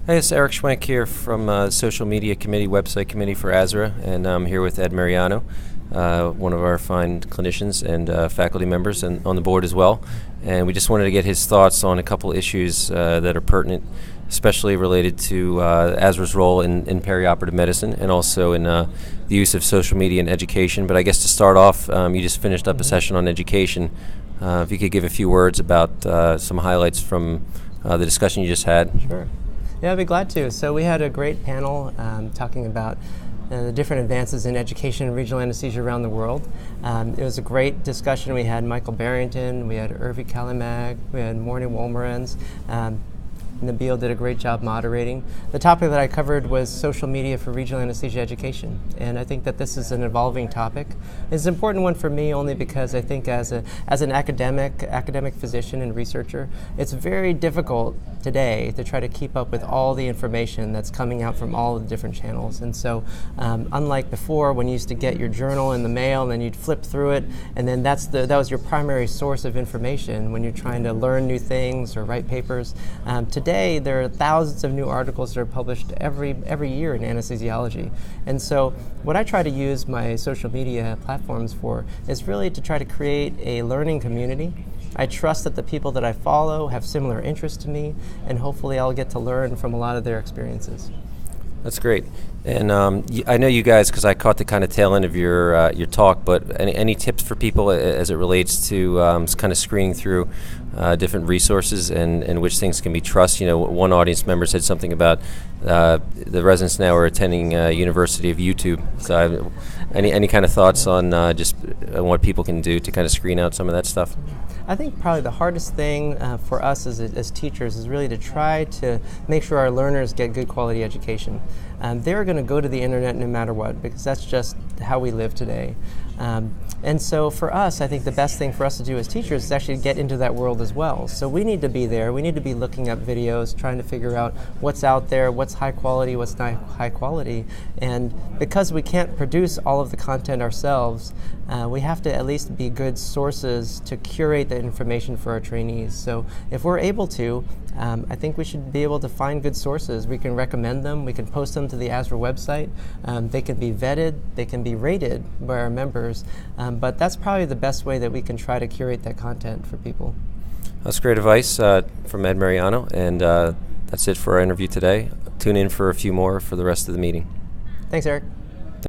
Hi, it's Eric Schwenk here from Social Media Committee, Website Committee for ASRA, and I'm here with Ed Mariano, one of our fine clinicians and faculty members and on the board as well. And we just wanted to get his thoughts on a couple issues that are pertinent, especially related to ASRA's role in perioperative medicine and also in the use of social media in education. But I guess to start off, you just finished up a session on education. If you could give a few words about some highlights from the discussion you just had. Sure. Yeah, I'd be glad to. So we had a great panel talking about the different advances in education and regional anesthesia around the world. It was a great discussion. We had Michael Barrington, we had Irvi Kalimag, we had Morny Wolmerans. Nabil did a great job moderating. The topic that I covered was social media for regional anesthesia education, and I think that this is an evolving topic. It's an important one for me only because I think as an academic physician and researcher, it's very difficult today to try to keep up with all the information that's coming out from all the different channels. And so unlike before when you used to get your journal in the mail and then you'd flip through it and then that was your primary source of information when you're trying to learn new things or write papers. Today, there are thousands of new articles that are published every year in anesthesiology. And so what I try to use my social media platforms for is really to try to create a learning community. I trust that the people that I follow have similar interests to me, and hopefully I'll get to learn from a lot of their experiences. That's great. And I know you guys, because I caught the kind of tail end of your talk, but any tips for people as it relates to kind of screening through different resources and which things can be trusted? You know, one audience member said something about the residents now are attending University of YouTube. So any kind of thoughts on just what people can do to kind of screen out some of that stuff? I think probably the hardest thing for us as teachers is really to try to make sure our learners get good quality education. They're going to go to the internet no matter what, because that's just how we live today. And so for us, I think the best thing for us to do as teachers is actually get into that world as well. So we need to be there. We need to be looking up videos, trying to figure out what's out there, what's high quality, what's not high quality. And because we can't produce all of the content ourselves, we have to at least be good sources to curate the information for our trainees. So if we're able to, I think we should be able to find good sources. We can recommend them. We can post them to the ASRA website. They can be vetted. They can be rated by our members. But that's probably the best way that we can try to curate that content for people. That's great advice from Ed Mariano. And that's it for our interview today. Tune in for a few more for the rest of the meeting. Thanks, Eric.